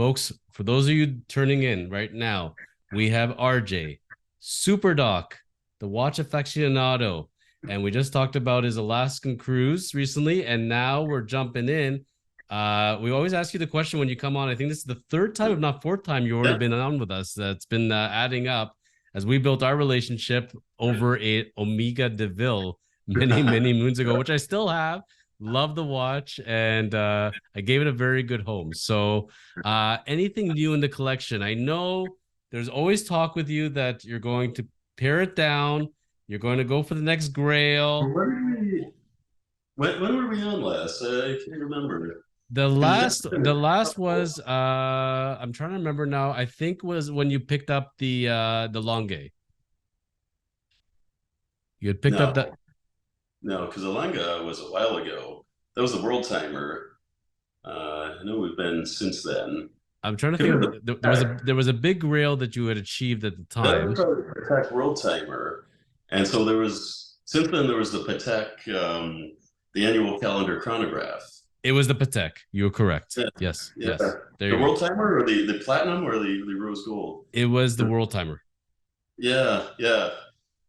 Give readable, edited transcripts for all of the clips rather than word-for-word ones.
Folks, for those of you turning in right now, we have RJ, Super Doc, the watch aficionado, and we just talked about his Alaskan cruise recently, and now we're jumping in. We always ask you the question when you come on. I think this is the third time, if not fourth time, you've already been on with us. That's been adding up as we built our relationship over a Omega DeVille many moons ago, which I still have. Love the watch, and I gave it a very good home. So, anything new in the collection? I know there's always talk with you that you're going to pare it down. You're going to go for the next Grail. When were we on last? I can't remember. The last was I'm trying to remember now. I think was when you picked up the Longue. You had picked up No, that. no, because Alenga was a while ago. That was the World Timer. I know we've been since then. I'm trying to Could think have of been there was a big Grail that you had achieved at the that was time. probably the Patek World Timer, and so there was since then there was the Patek, the annual calendar chronograph. It was the Patek. You were correct. Yeah, Yes, yeah. yes. There The you go. World Timer or the Platinum or the Rose Gold. It was the World Timer. Yeah, yeah.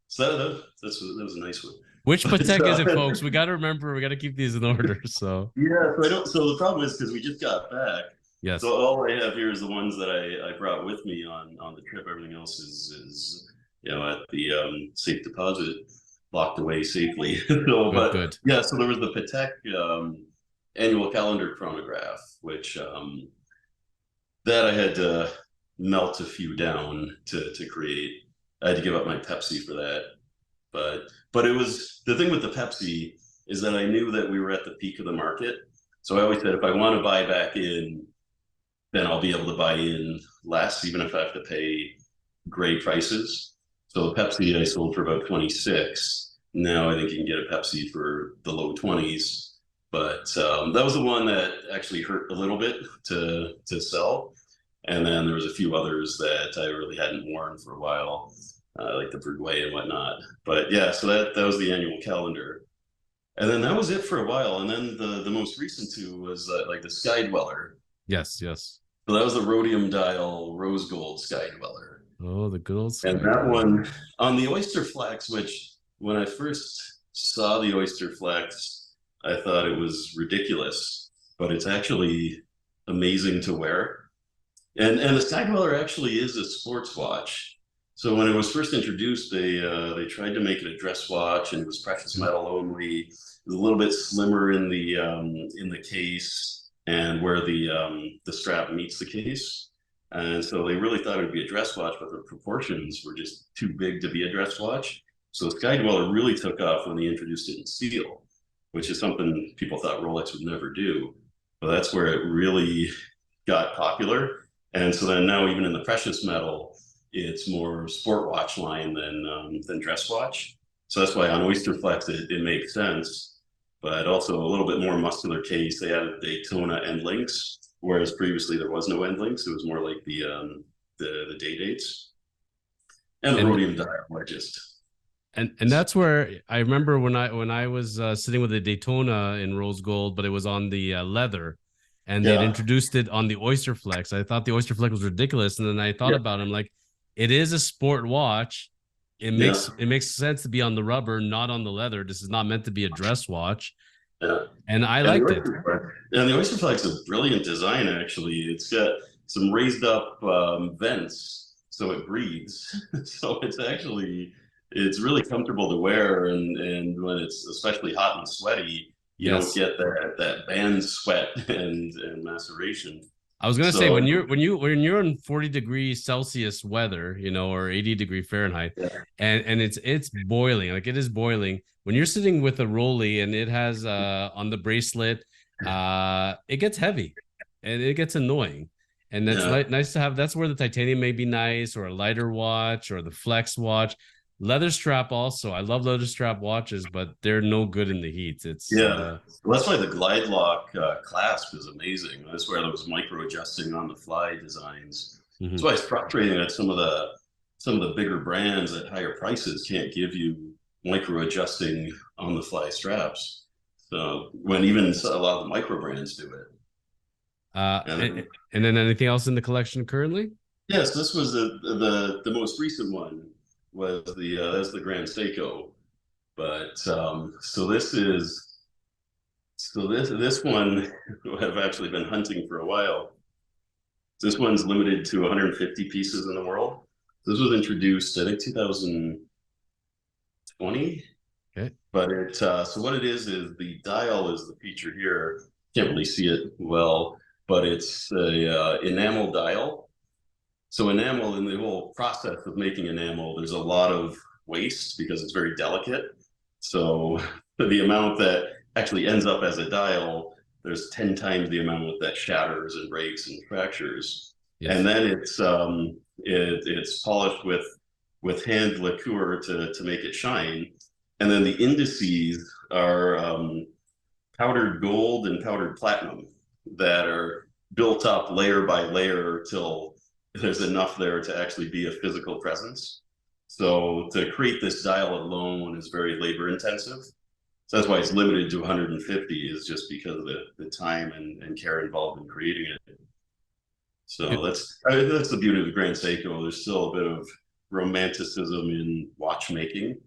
So that was a nice one. Which But Patek is it, folks? We got to remember. We got to keep these in order. So yeah, so I don't. So the problem is because we just got back. yes, So all I have here is the ones that I brought with me on the trip. Everything else is at the safe deposit, locked away safely. So, good, but good. yeah, so there was the Patek annual calendar chronograph, which that I had to melt a few down to create. I had to give up my Pepsi for that, but it was the thing with the Pepsi is that I knew that we were at the peak of the market. So I always said if I want to buy back in, then I'll be able to buy in less, even if I have to pay great prices. So the Pepsi I sold for about 26. Now I think you can get a Pepsi for the low 20s. But that was the one that actually hurt a little bit to sell. And then there was a few others that I really hadn't worn for a while, like the Breguet and whatnot. But yeah, so that was the annual calendar. And then that was it for a while. And then the most recent two was like the Sky Dweller. Yes, yes. So that was the rhodium dial rose gold Sky Dweller. Oh, the good old And Sky that Dweller. one on the Oyster Flex, which when I first saw the Oyster Flex, I thought it was ridiculous, but it's actually amazing to wear. And the Sky Dweller actually is a sports watch. So when it was first introduced, they tried to make it a dress watch, and it was precious metal only. It was a little bit slimmer in the case and where the strap meets the case. And so they really thought it would be a dress watch, but the proportions were just too big to be a dress watch. So the Sky Dweller really took off when they introduced it in steel, which is something people thought Rolex would never do. But that's where it really got popular. And so then now even in the precious metal, it's more sport watch line than dress watch. So that's why on Oyster Flex it makes sense, but also a little bit more muscular case. They added Daytona end links, whereas previously there was no end links. It was more like the day dates and the And rhodium dial. I just and that's where I remember when I was sitting with the Daytona in rose gold, but it was on the leather, and they'd yeah introduced it on the Oyster Flex. I thought the Oyster Flex was ridiculous, and then I thought yeah about it. I'm like, it is a sport watch. It yeah makes sense to be on the rubber, not on the leather. This is not meant to be a dress watch, yeah. and I And the liked it. Oyster Flex, and the Oyster Flex is a brilliant design. Actually, it's got some raised up vents so it breathes. So it's really comfortable to wear, and when it's especially hot and sweaty, you don't Yes. get that band sweat and maceration. I was gonna say So when you're in 40 degrees Celsius weather, or 80-degree Fahrenheit, yeah, and it's boiling, like it is boiling. When you're sitting with a Rolly and it has on the bracelet, it gets heavy and it gets annoying. And that's yeah, nice to have. That's where the titanium may be nice, or a lighter watch, or the flex watch. Leather strap also. I love leather strap watches, but they're no good in the heat. It's yeah. Well, that's why the Glide Lock clasp is amazing. That's where those micro adjusting on the fly designs. That's mhm. why it's frustrating that some of the bigger brands at higher prices can't give you micro adjusting on the fly straps. So when even a lot of the micro brands do it. And then, And then anything else in the collection currently? yes, this was the most recent one was the that's the Grand Seiko. But this one I've actually been hunting for a while. This one's limited to 150 pieces in the world. This was introduced, I think, 2020. Okay. But so what it is the dial is the feature here. Can't really see it well, but it's a enamel dial. So enamel, in the whole process of making enamel, there's a lot of waste because it's very delicate. So the amount that actually ends up as a dial, there's 10 times the amount that shatters and breaks and fractures. And Yes. then it's polished with hand lacquer to make it shine. And then the indices are powdered gold and powdered platinum that are built up layer by layer till there's enough there to actually be a physical presence. So to create this dial alone is very labor intensive. So that's why it's limited to 150 is just because of the time and care involved in creating it. So that's the beauty of the Grand Seiko. There's still a bit of romanticism in watchmaking. if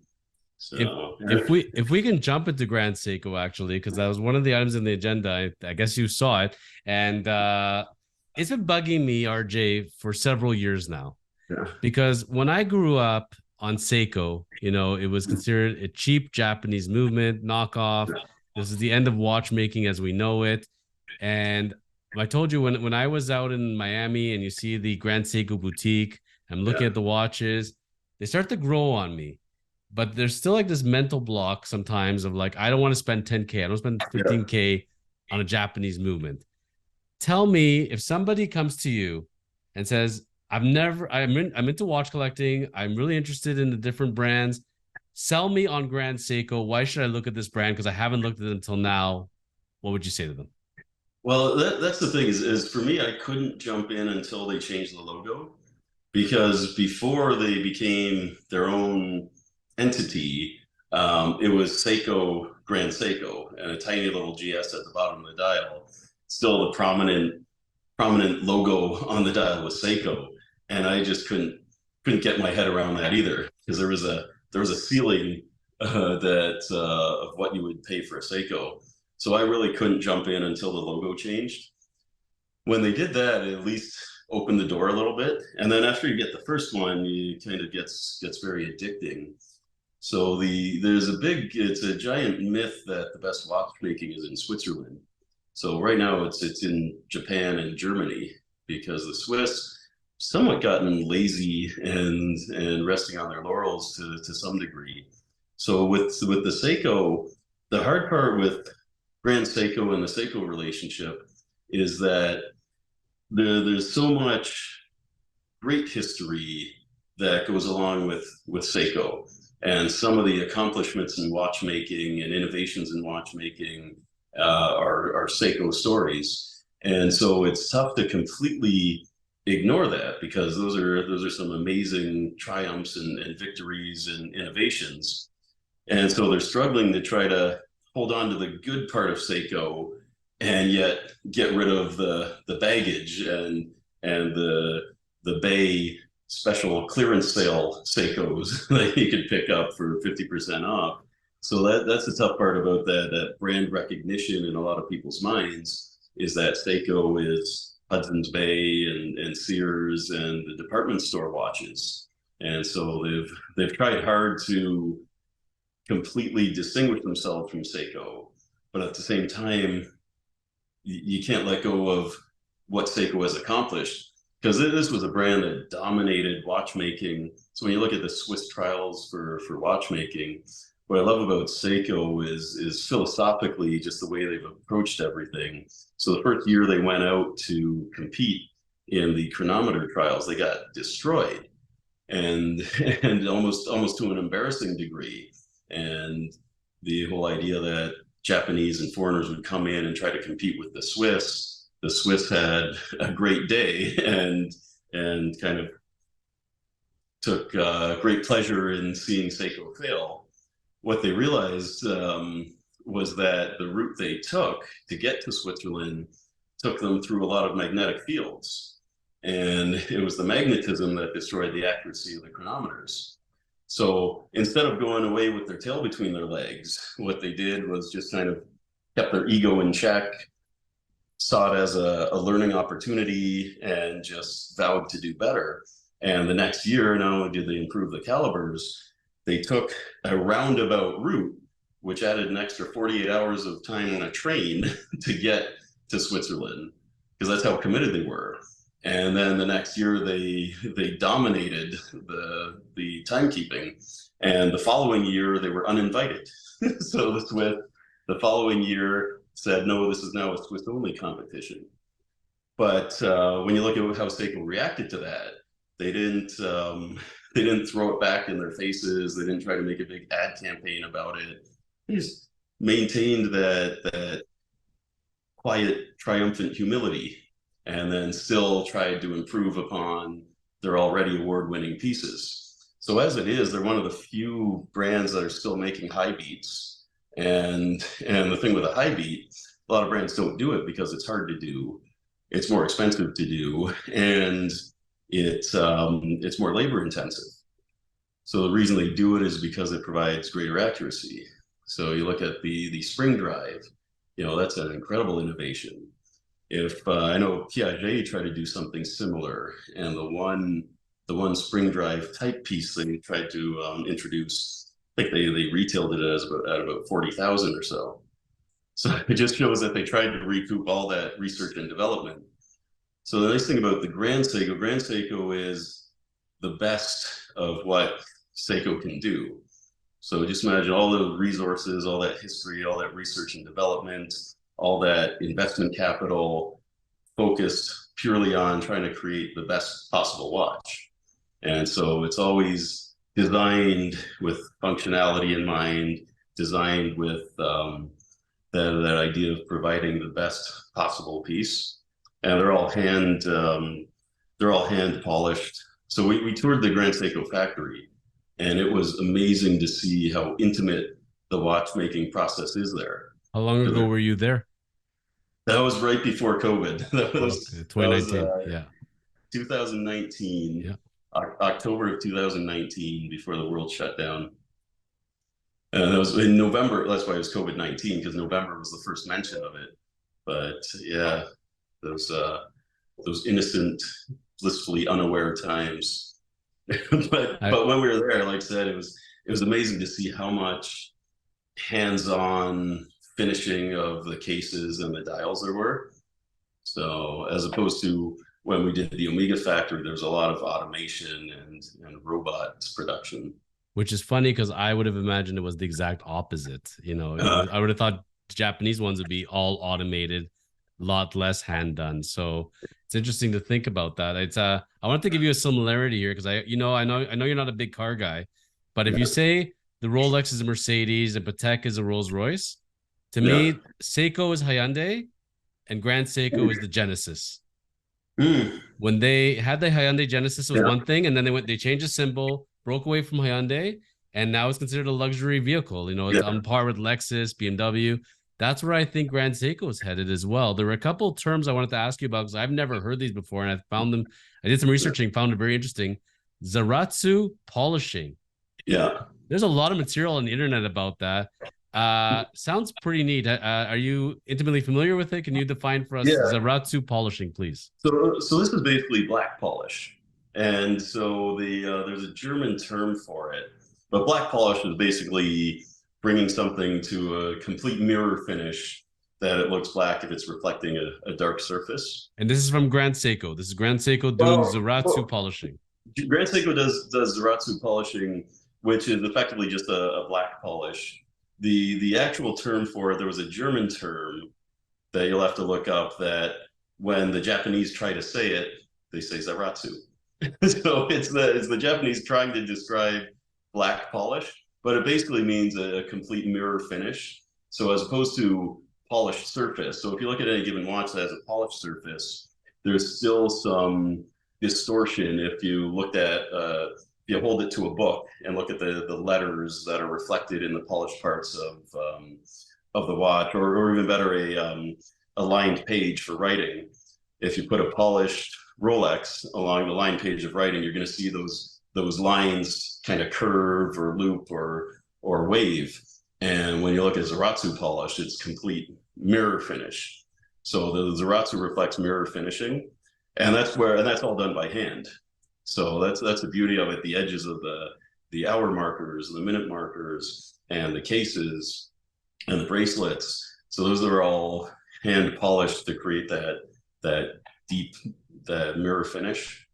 So if we can jump into Grand Seiko actually, because that was one of the items in the agenda. I guess you saw it, and it's been bugging me, RJ, for several years now. yeah, Because when I grew up on Seiko, it was considered a cheap Japanese movement knockoff. This is the end of watchmaking as we know it, and I told you when I was out in Miami and you see the Grand Seiko boutique, I'm looking yeah, at the watches, they start to grow on me, but there's still like this mental block sometimes of like, I don't want to spend 10K. I don't spend yeah. 15K on a Japanese movement. Tell me if somebody comes to you and says, I'm into watch collecting. I'm really interested in the different brands. Sell me on Grand Seiko. Why should I look at this brand? Because I haven't looked at it until now. What would you say to them? Well, that's the thing is for me, I couldn't jump in until they changed the logo because before they became their own entity, it was Seiko Grand Seiko and a tiny little GS at the bottom of the dial. Still, the prominent logo on the dial was Seiko, and I just couldn't get my head around that either because there was a ceiling that of what you would pay for a Seiko. So I really couldn't jump in until the logo changed. When they did that, it at least opened the door a little bit. And then after you get the first one, you kind of gets very addicting. So it's a giant myth that the best watchmaking is in Switzerland. So right now it's in Japan and Germany because the Swiss somewhat gotten lazy and resting on their laurels to some degree. So with the Seiko, the hard part with Grand Seiko and the Seiko relationship is that there's so much great history that goes along with Seiko and some of the accomplishments in watchmaking and innovations in watchmaking are Seiko stories, and so it's tough to completely ignore that because those are some amazing triumphs and victories and innovations, and so they're struggling to try to hold on to the good part of Seiko and yet get rid of the baggage and the Bay special clearance sale Seikos that you could pick up for 50% off. So that's the tough part about that brand recognition in a lot of people's minds is that Seiko is Hudson's Bay and Sears and the department store watches. And so they've tried hard to completely distinguish themselves from Seiko, but at the same time, you can't let go of what Seiko has accomplished because this was a brand that dominated watchmaking. So when you look at the Swiss trials for watchmaking, what I love about Seiko is philosophically just the way they've approached everything. So the first year they went out to compete in the chronometer trials, they got destroyed and and almost to an embarrassing degree. And the whole idea that Japanese and foreigners would come in and try to compete with the Swiss. The Swiss had a great day and kind of took great pleasure in seeing Seiko fail. What they realized was that the route they took to get to Switzerland took them through a lot of magnetic fields. And it was the magnetism that destroyed the accuracy of the chronometers. So instead of going away with their tail between their legs, what they did was just kind of kept their ego in check, saw it as a learning opportunity, and just vowed to do better. And the next year, not only did they improve the calibers, they took a roundabout route, which added an extra 48 hours of time on a train to get to Switzerland, because that's how committed they were. And then the next year, they dominated the timekeeping. And the following year, they were uninvited. So the Swiss, the following year, said, no, this is now a Swiss-only competition. But when you look at how Seiko reacted to that, they didn't throw it back in their faces. They didn't try to make a big ad campaign about it. They just maintained that quiet, triumphant humility, and then still tried to improve upon their already award-winning pieces. So as it is, they're one of the few brands that are still making high beats. And the thing with a high beat, a lot of brands don't do it because it's hard to do. It's more expensive to do, and it's more labor intensive. So the reason they do it is because it provides greater accuracy. So you look at the spring drive, that's an incredible innovation. If I know Piaget tried to do something similar, and the one spring drive type piece they tried to introduce, I think they retailed it at about 40,000 or so. So it just shows that they tried to recoup all that research and development. So the nice thing about the Grand Seiko is the best of what Seiko can do. So just imagine all the resources, all that history, all that research and development, all that investment capital focused purely on trying to create the best possible watch. And so it's always designed with functionality in mind, designed with that idea of providing the best possible piece. And they're all hand polished. So we toured the Grand Seiko factory, and it was amazing to see how intimate the watchmaking process is there. How long ago were you there? That was right before COVID. That was 2019. Yeah. 2019. Yeah. October of 2019, before the world shut down. And that was in November. That's why it was COVID-19, because November was the first mention of it. But yeah, those innocent, blissfully unaware times. but when we were there, like I said, it was amazing to see how much hands-on finishing of the cases and the dials there were. So as opposed to when we did the Omega factory, there was a lot of automation and robots production. Which is funny because I would have imagined it was the exact opposite. I would have thought Japanese ones would be all automated, a lot less hand done. So it's interesting to think about that. It's I want to give you a similarity here because I know you're not a big car guy, but if you say the Rolex is a Mercedes and Patek is a Rolls Royce, to me, Seiko is Hyundai and Grand Seiko is the Genesis. When they had the Hyundai Genesis, it was one thing, and then they changed the symbol, broke away from Hyundai, and now it's considered a luxury vehicle. It's on par with Lexus, BMW. That's where I think Grand Seiko is headed as well. There were a couple of terms I wanted to ask you about because I've never heard these before, and I did some researching, found it very interesting. Zaratsu polishing. Yeah. There's a lot of material on the internet about that. Sounds pretty neat. Are you intimately familiar with it? Can you define for us Zaratsu polishing, please? So this is basically black polish, and so there's a German term for it, but black polish is basically bringing something to a complete mirror finish that it looks black if it's reflecting a dark surface. And this is from Grand Seiko. This is Grand Seiko doing Zaratsu polishing. Grand Seiko does Zaratsu polishing, which is effectively just a black polish. The actual term for it, there was a German term that you'll have to look up, that when the Japanese try to say it, they say Zaratsu. So it's the Japanese trying to describe black polish, but it basically means a complete mirror finish. So as opposed to polished surface. So if you look at any given watch that has a polished surface, there's still some distortion if you looked at you hold it to a book and look at the letters that are reflected in the polished parts of the watch, or even better, a lined page for writing. If you put a polished Rolex along the line page of writing, you're going to see those lines kind of curve or loop or wave. And when you look at Zaratsu polished, it's complete mirror finish. So the Zaratsu reflects mirror finishing, and that's all done by hand. So that's the beauty of it. The edges of the hour markers, the minute markers, and the cases and the bracelets. So those are all hand polished to create that deep that mirror finish,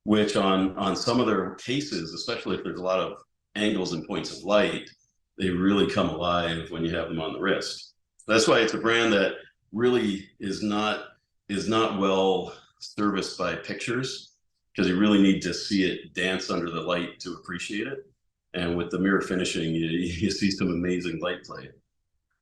which on some of their cases, especially if there's a lot of angles and points of light, they really come alive when you have them on the wrist. That's why it's a brand that really is not well serviced by pictures, because you really need to see it dance under the light to appreciate it. And with the mirror finishing, you see some amazing light play.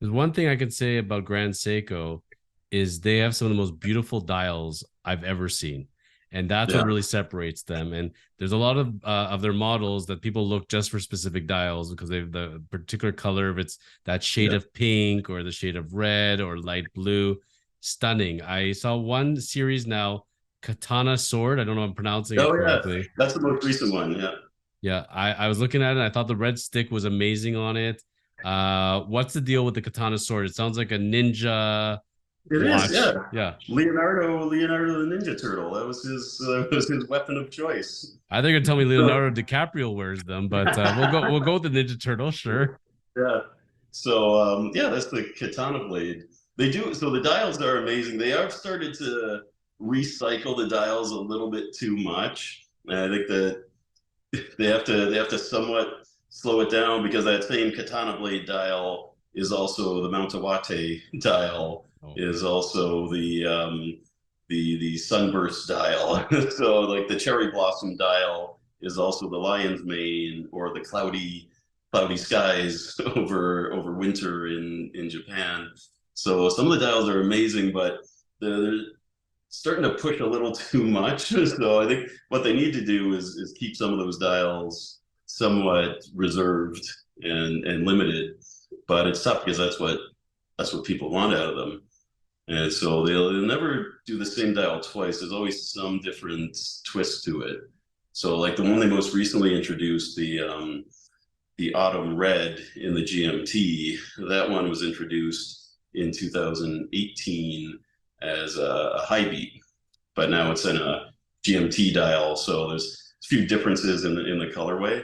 There's one thing I could say about Grand Seiko is they have some of the most beautiful dials I've ever seen. And that's what really separates them. And there's a lot of their models that people look just for specific dials because they have the particular color, if it's that shade of pink or the shade of red or light blue. Stunning. I saw one series now, Katana Sword. I don't know if I'm pronouncing it correctly. Yeah. That's the most recent one. Yeah. Yeah. I was looking at it. I thought the red stick was amazing on it. What's the deal with the Katana Sword? It sounds like a ninja. It watch. is, yeah. Yeah. Leonardo the Ninja Turtle. That was his weapon of choice. I think you're telling me Leonardo DiCaprio wears them, but we'll go with the Ninja Turtle, sure. Yeah. So that's the Katana blade. They do, so the dials are amazing. They have started to recycle the dials a little bit too much. And I think that they have to somewhat slow it down, because that same Katana blade dial is also the Mountawate dial, is also the Sunburst dial. So like the Cherry Blossom dial is also the Lion's Mane, or the cloudy skies over winter in Japan. So some of the dials are amazing, but they're starting to push a little too much. So I think what they need to do is keep some of those dials somewhat reserved and limited. But it's tough, because that's what people want out of them. And so they'll never do the same dial twice. There's always some different twist to it. So like the one they most recently introduced, the Autumn Red in the GMT, that one was introduced in 2018 as a high beat, but now it's in a GMT dial. So there's a few differences in the colorway.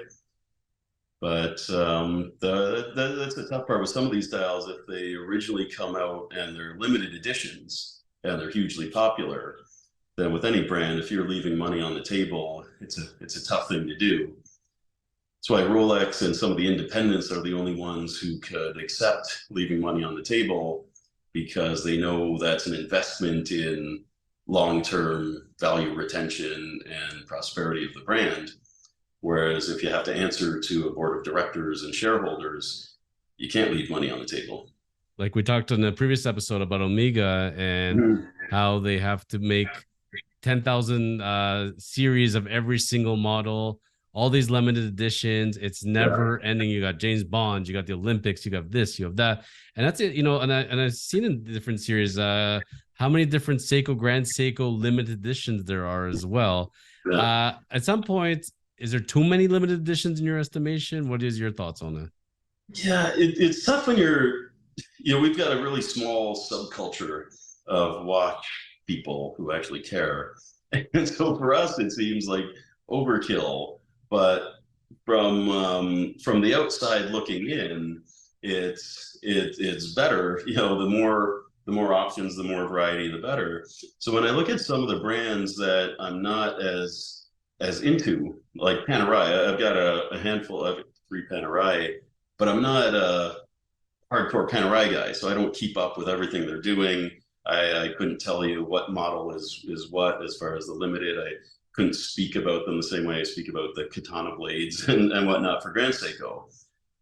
But that's the tough part with some of these dials. If they originally come out and they're limited editions and they're hugely popular, then with any brand, if you're leaving money on the table, it's a tough thing to do. That's why Rolex and some of the independents are the only ones who could accept leaving money on the table, because they know that's an investment in long-term value retention and prosperity of the brand. Whereas if you have to answer to a board of directors and shareholders, you can't leave money on the table. Like we talked in the previous episode about Omega and how they have to make 10,000 series of every single model, all these limited editions. It's never ending. You got James Bond, you got the Olympics, you got this, you have that. And that's it, and I've seen in different series how many different Grand Seiko limited editions there are as well. At some point, is there too many limited editions in your estimation? What is your thoughts on that? Yeah, it's tough when we've got a really small subculture of watch people who actually care. And so for us, it seems like overkill. But from the outside looking in, it's better. The more options, the more variety, the better. So when I look at some of the brands that I'm not as into, like Panerai, I've got a handful of 3 Panerai, but I'm not a hardcore Panerai guy, so I don't keep up with everything they're doing. I couldn't tell you what model is what as far as the limited. I couldn't speak about them the same way I speak about the Katana blades and whatnot for Grand Seiko.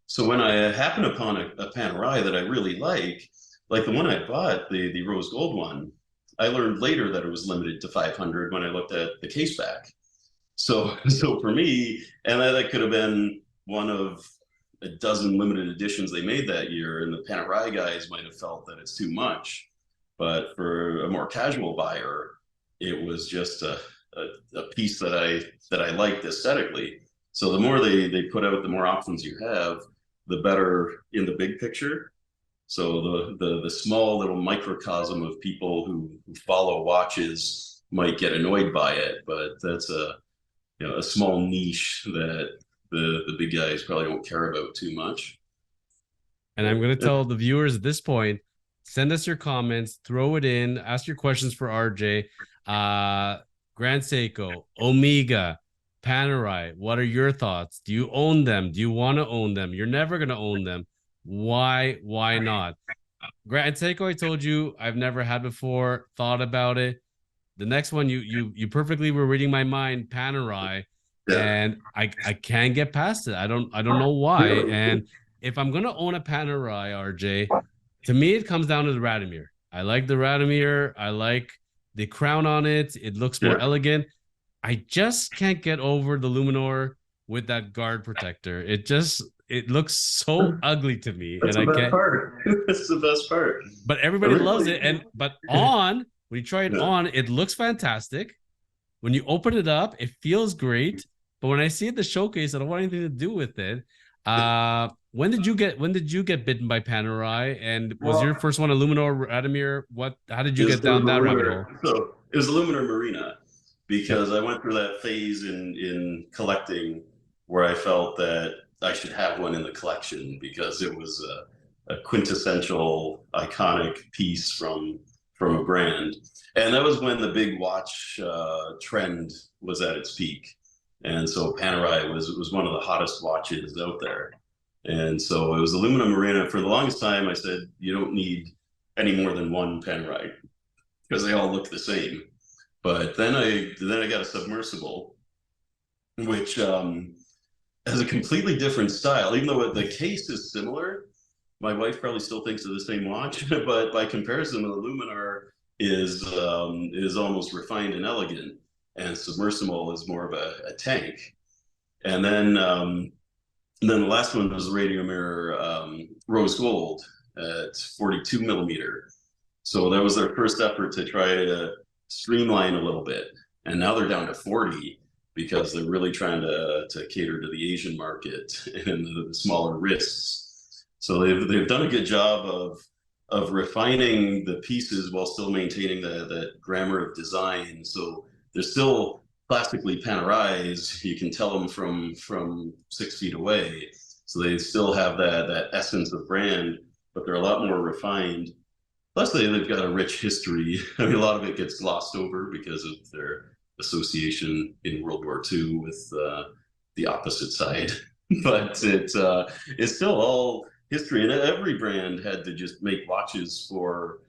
So when I happen upon a Panerai that I really like the one I bought, the rose gold one, I learned later that it was limited to 500 when I looked at the case back. So for me, and that could have been one of a dozen limited editions they made that year, and the Panerai guys might have felt that it's too much. But for a more casual buyer, it was just a piece that I liked aesthetically. So the more they put out, the more options you have, the better in the big picture. So the small little microcosm of people who follow watches might get annoyed by it, but that's a small niche that the big guys probably don't care about too much. And I'm going to tell the viewers at this point, send us your comments, throw it in, ask your questions for RJ. Grand Seiko, Omega, Panerai, what are your thoughts? Do you own them? Do you want to own them? You're never going to own them. Why? Why not? Grand Seiko, I told you, I've never had before, thought about it. The next one, you perfectly were reading my mind, Panerai, Yeah. and I can't get past it. I don't know why. And if I'm gonna own a Panerai, RJ, to me it comes down to the Radomir. I like the Radomir. I like the crown on it. It looks more Yeah. elegant. I just can't get over the Luminor with that guard protector. It looks so ugly to me, That's and the I best can't. part. That's the best part. But everybody loves Everybody, it, and but on when you try it yeah. on, it looks fantastic. When you open it up, it feels great. But when I see it in the showcase, I don't want anything to do with it. When did you get bitten by Panerai? And was your Well, first one a Luminor Radomir? How did you get it was down that rabbit Luminar. hole? So it was Luminar Marina Yep. because I went through that phase in collecting where I felt that I should have one in the collection because it was a quintessential iconic piece from a brand. And that was when the big watch trend was at its peak. And so Panerai was one of the hottest watches out there. And so it was aluminum marina. For the longest time, I said, you don't need any more than one Panerai because they all look the same. But then I got a submersible, which has a completely different style. Even though the case is similar, my wife probably still thinks of the same watch, but by comparison, the Luminar is almost refined and elegant, and submersible is more of a tank. And then the last one was the radio mirror rose gold at 42 millimeter. So that was their first effort to try to streamline a little bit. And now they're down to 40 because they're really trying to cater to the Asian market and the smaller wrists. So they've done a good job of refining the pieces while still maintaining the grammar of design. So they're still classically Panerais. You can tell them from 6 feet away. So they still have that essence of brand, but they're a lot more refined. Plus, they've got a rich history. I mean, a lot of it gets glossed over because of their association in World War II with the opposite side. But it's still all history, and every brand had to just make watches for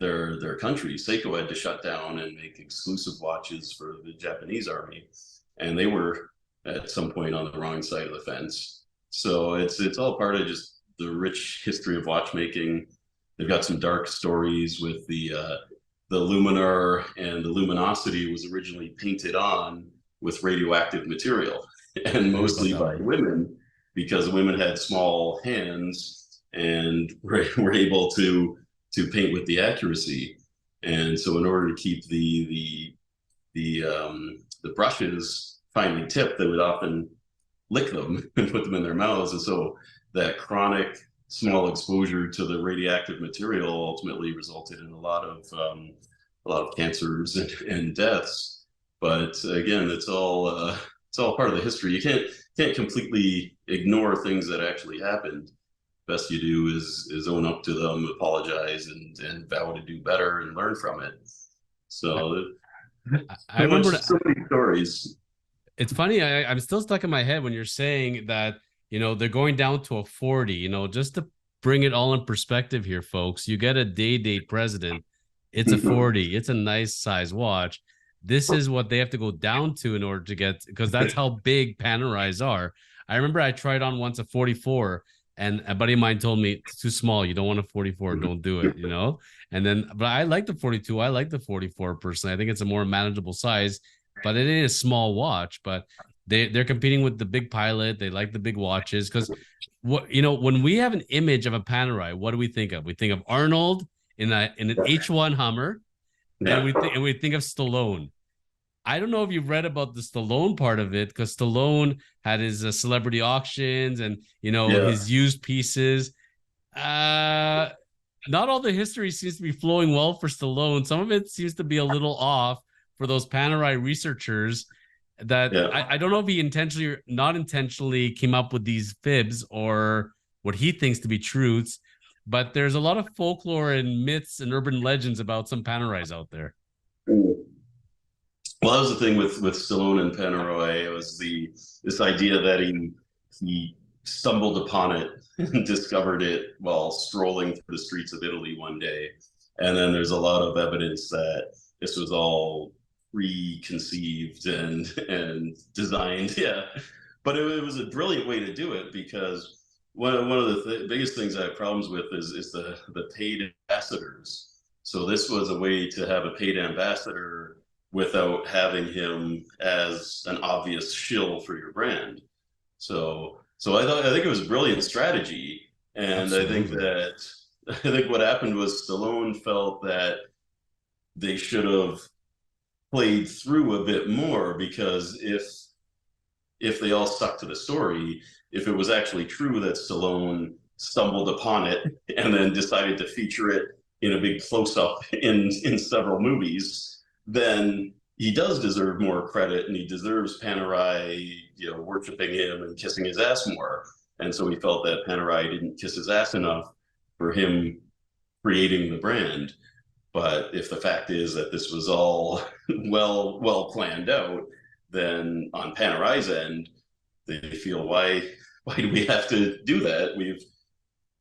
their country. Seiko had to shut down and make exclusive watches for the Japanese army, and they were at some point on the wrong side of the fence. So it's all part of just the rich history of watchmaking. They've got some dark stories with the luminar, and the luminosity was originally painted on with radioactive material, and I heard about mostly that by one. women because women had small hands and were able to paint with the accuracy. And so, in order to keep the brushes finely tipped, they would often lick them and put them in their mouths. And so, that chronic small exposure to the radioactive material ultimately resulted in a lot of cancers and deaths. But again, it's all part of the history. You can't completely ignore things that actually happened. Best you do is own up to them, apologize, and vow to do better and learn from it. So I remember so many stories. it's funny. I'm still stuck in my head when you're saying that, they're going down to a 40, just to bring it all in perspective here, folks. You get a day date president, it's a 40, it's a nice size watch. This is what they have to go down to in order to get, because that's how big Panerais are. I remember I tried on once a 44, and a buddy of mine told me it's too small. You don't want a 44, don't do it. And then, but I like the 42, I like the 44 personally. I think it's a more manageable size, but it ain't a small watch. But they're competing with the big pilot. They like the big watches because when we have an image of a Panerai, what do we think of? We think of Arnold in an H1 Hummer, and Yeah. we think of Stallone. I don't know if you've read about the Stallone part of it, because Stallone had his celebrity auctions and Yeah. his used pieces. Not all the history seems to be flowing well for Stallone. Some of it seems to be a little off for those Panerai researchers. That Yeah. I don't know if he intentionally or not intentionally came up with these fibs or what he thinks to be truths, but there's a lot of folklore and myths and urban legends about some Panerais out there. Well, that was the thing with Stallone and Paneroy. It was this idea that he stumbled upon it and discovered it while strolling through the streets of Italy one day. And then there's a lot of evidence that this was all preconceived and designed. Yeah, but it was a brilliant way to do it, because one of the biggest things I have problems with is the paid ambassadors. So this was a way to have a paid ambassador without having him as an obvious shill for your brand. So I think it was a brilliant strategy, and Absolutely. I think what happened was Stallone felt that they should have played through a bit more, because if they all stuck to the story, if it was actually true that Stallone stumbled upon it and then decided to feature it in a big close up in several movies, then he does deserve more credit, and he deserves Panerai, worshiping him and kissing his ass more. And so he felt that Panerai didn't kiss his ass enough for him creating the brand. But if the fact is that this was all well planned out, then on Panerai's end, they feel, why do we have to do that?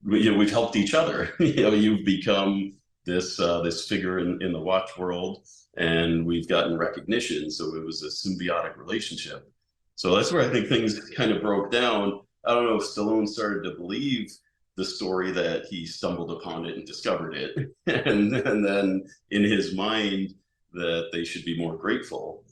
We've helped each other. You've become this figure in the watch world, and we've gotten recognition. So it was a symbiotic relationship. So that's where I think things kind of broke down. I don't know if Stallone started to believe the story that he stumbled upon it and discovered it, and then in his mind that they should be more grateful.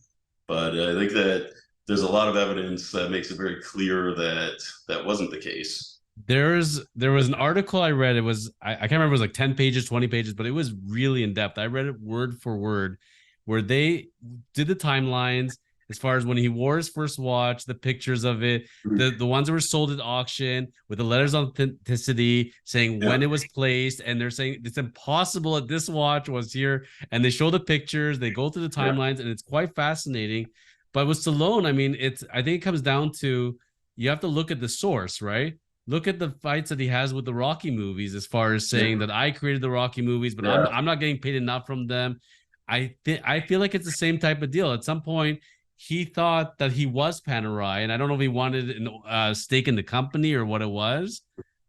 But I think that there's a lot of evidence that makes it very clear that that wasn't the case. There was an article I read. It was I can't remember, it was like 10 pages, 20 pages, but it was really in depth. I read it word for word, where they did the timelines as far as when he wore his first watch, the pictures of it, the ones that were sold at auction with the letters of authenticity saying Yeah. when it was placed, and they're saying it's impossible that this watch was here, and they show the pictures, they go through the Yeah. timelines, and it's quite fascinating. But with Stallone, I mean, I think it comes down to you have to look at the source, right? Look at the fights that he has with the Rocky movies, as far as saying that I created the Rocky movies, but Yeah. I'm not getting paid enough from them. I feel like it's the same type of deal. At some point, he thought that he was Panerai, and I don't know if he wanted a stake in the company or what it was,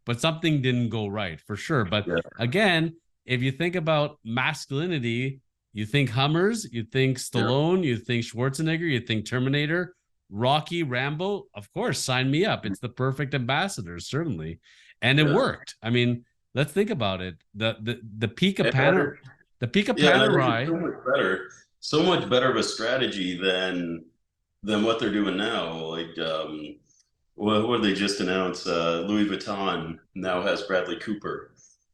but something didn't go right for sure. But Yeah. again, if you think about masculinity, you think Hummers, you think Yeah. Stallone, you think Schwarzenegger, you think Terminator, Rocky, Rambo, of course, sign me up. It's the perfect ambassador, certainly. And it Yeah. worked. I mean, let's think about it. The peak of And the peak of yeah, and I think it's Panerai. so much better of a strategy than what they're doing now. Like, what they just announced? Louis Vuitton now has Bradley Cooper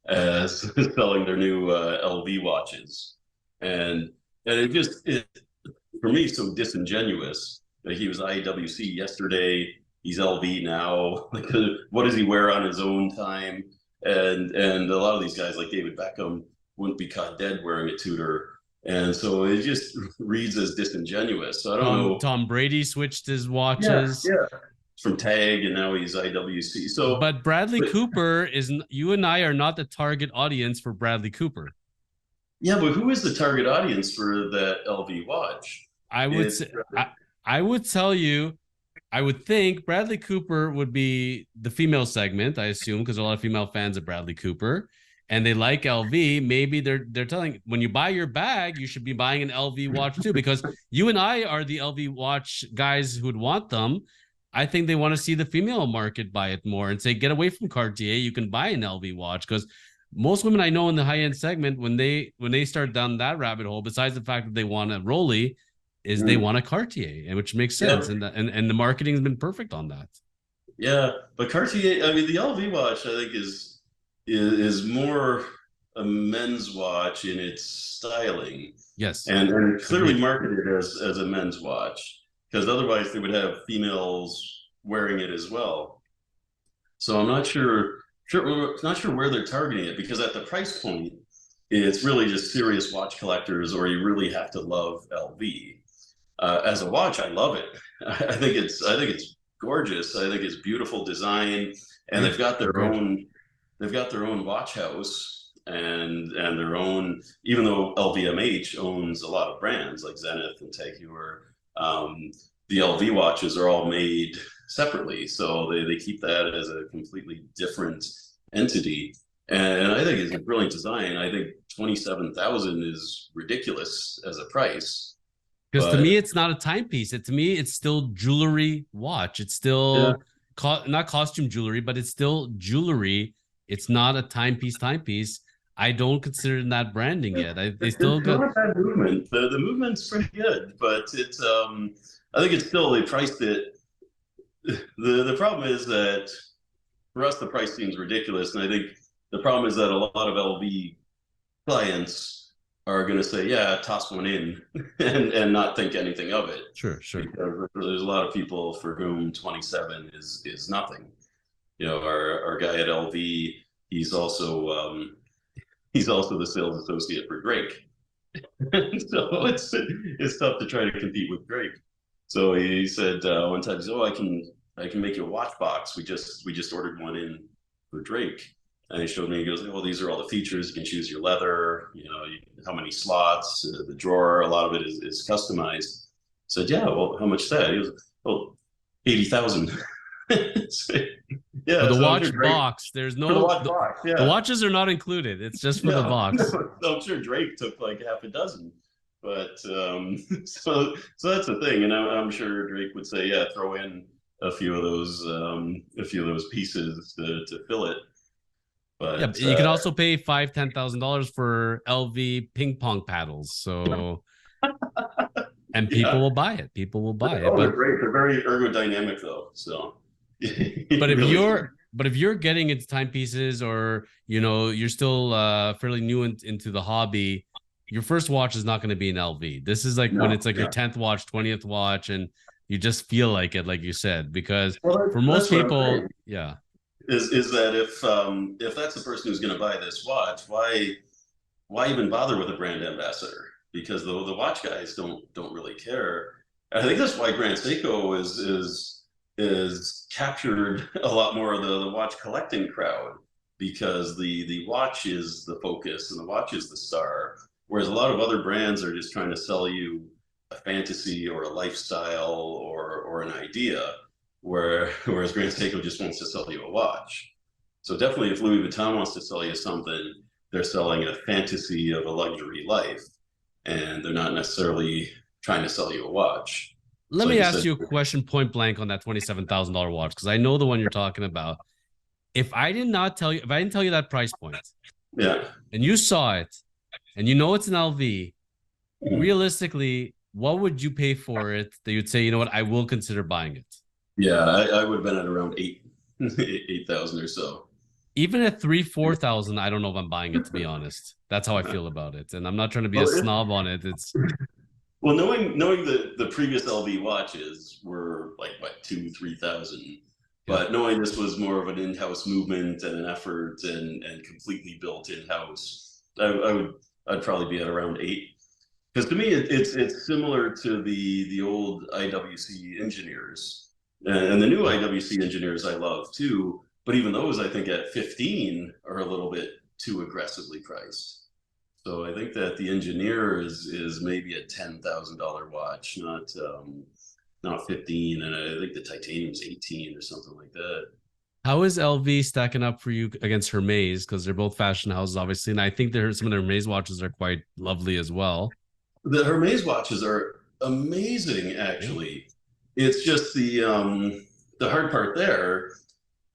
as selling their new LV watches, and it for me so disingenuous. Like, he was IWC yesterday, he's LV now. Like, what does he wear on his own time? And a lot of these guys like David Beckham wouldn't be caught dead wearing a Tudor. And so it just reads as disingenuous. So I don't know. Tom Brady switched his Yeah, watches. yeah. From Tag, and now he's IWC. So, But Bradley but Cooper is, you and I are not the target audience for Bradley Cooper. yeah, but who is the target audience for that LV watch? I would It's say I would tell you, I would think Bradley Cooper would be the female segment, I assume, because a lot of female fans of Bradley Cooper and they like LV. Maybe they're telling, when you buy your bag, you should be buying an LV watch too, because you and I are the LV watch guys who'd want them. I think they want to see the female market buy it more and say, get away from Cartier. You can buy an LV watch, because most women I know in the high end segment, when they start down that rabbit hole, besides the fact that they want a Rolly, is they want a Cartier, which makes yeah, sense, and the marketing has been perfect on that. yeah. But Cartier, I mean, the LV watch, I think is more a men's watch in its styling, Yes. and clearly Agreed. marketed as a men's watch, because otherwise they would have females wearing it as well. So I'm not sure where they're targeting it, because at the price point, it's really just serious watch collectors, or you really have to love LV. As a watch, I love it. I think it's gorgeous. I think it's beautiful design, and Agreed. Agreed. they've got their own watch house, and their own, even though LVMH owns a lot of brands like Zenith and Tag Heuer, the LV watches are all made separately, so they keep that as a completely different entity. And I think it's a brilliant design. I think 27,000 is ridiculous as a price, Because to but me, it's not a timepiece. To me, it's still jewelry watch. It's yeah, still not costume jewelry, but it's still jewelry. It's not a timepiece. I don't consider that branding yet. They still it's got. not a bad movement. The movement's pretty good, but it's I think it's still, they priced it. The problem is that for us the price seems ridiculous, and I think the problem is that a lot of LV clients are going to say, yeah, toss one in, and not think anything of it, Sure, sure. because there's a lot of people for whom 27 is nothing. You know, our guy at LV, he's also he's also the sales associate for Drake. So it's tough to try to compete with Drake. So he said one time, he said, "Oh, I can make you a watch box. We just ordered one in for Drake." And he showed me. He goes, "Oh, these are all the features. You can choose your leather. You know, how many slots, the drawer. A lot of it is customized." I said, "Yeah. Well, how much is that?" He goes, "Oh, 80,000." For Yeah. the So I'm sure watch Drake, box, there's for the no watch box. the Yeah. watches are not included. It's just for the No, box. no. I'm sure Drake took like half a dozen. But so that's the thing, and I'm sure Drake would say, yeah, throw in a few of those pieces to fill it. Yeah, But you can also pay $5,000-$10,000 for LV ping pong paddles. So, and people yeah, will buy it. People will buy it. oh, they're great. They're very ergodynamic though, so But if really, you're getting into timepieces, or you're still fairly new into the hobby, your first watch is not going to be an LV. This is like when no, it's like your yeah. 10th watch, 20th watch, and you just feel like it, like you said, because Well, for most that's what I'm saying. people, yeah. Is that if that's the person who's going to buy this watch, why even bother with a brand ambassador? Because the watch guys don't really care. And I think that's why Grand Seiko is captured a lot more of the watch collecting crowd, because the watch is the focus and the watch is the star. Whereas a lot of other brands are just trying to sell you a fantasy or a lifestyle or an idea, whereas Grand Seiko just wants to sell you a watch. So definitely, if Louis Vuitton wants to sell you something, they're selling a fantasy of a luxury life, and they're not necessarily trying to sell you a watch. Let So like me you ask said, you a question point blank on that $27,000 watch, because I know the one you're talking about. If I didn't tell you that price point, yeah. and you saw it, and it's an LV, realistically, what would you pay for it that you'd say, you know what, I will consider buying it? Yeah, I would have been at around 8,000 or so. Even at 3,000, 4,000, I don't know if I'm buying it, to be honest. That's how I feel about it. And I'm not trying to be a Well, snob on it. It's well, knowing that the previous LV watches were like what 2-3,000, yeah. but knowing this was more of an in-house movement and an effort, and completely built in-house, I'd probably be at around 8. Because to me, it's similar to the old IWC engineers, and the new Yeah. IWC engineers I love too. But even those, I think at 15 are a little bit too aggressively priced. So I think that the engineer is maybe a $10,000 watch, not 15, and I think the titanium's 18 or something like that. How is LV stacking up for you against Hermes? Because they're both fashion houses, obviously. And I think some of the Hermes watches are quite lovely as well. The Hermes watches are amazing, Yeah. actually. It's just the hard part there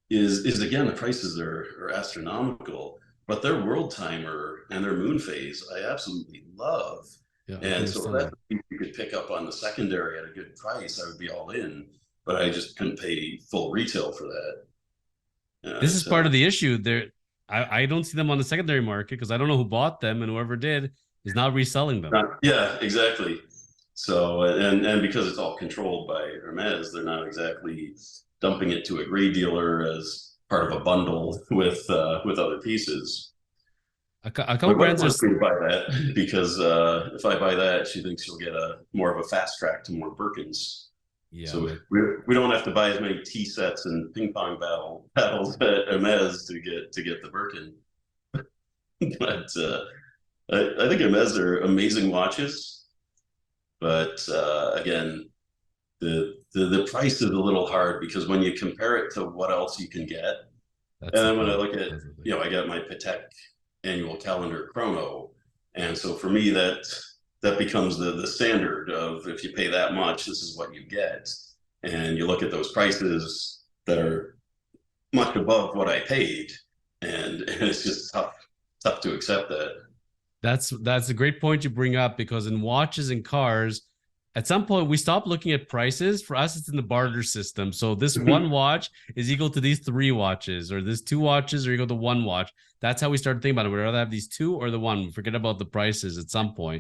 is again, the prices are astronomical, but their world timer and their moon phase I absolutely love. Yeah, I can And so if understand that's that. something you could pick up on the secondary at a good price, I would be all in. But I just couldn't pay full retail for that. This is part of the issue. I don't see them on the secondary market because I don't know who bought them, and whoever did is now reselling them. Yeah, exactly. So and because it's all controlled by Hermes, they're not exactly dumping it to a gray dealer as part of a bundle with other pieces. A couple My wife brands wants are me to buy that because if I buy that, she thinks she'll get a more of a fast track to more Birkins. yeah, So we don't have to buy as many tea sets and ping pong battles at Hermes to get the Birkin. But I think Hermes are amazing watches. But again, the price is a little hard because when you compare it to what else you can get, that's and the then when I thing. look at, That's the thing. I got my Patek annual calendar chrono, and so for me that becomes the standard of if you pay that much, this is what you get, and you look at those prices that are much above what I paid, and it's just tough to accept that. That's a great point you bring up because in watches and cars, at some point we stop looking at prices. For us, it's in the barter system. So this one watch is equal to these three watches, or this two watches are equal to one watch. That's how we start thinking about it. We'd rather have these two or the one. We forget about the prices at some point.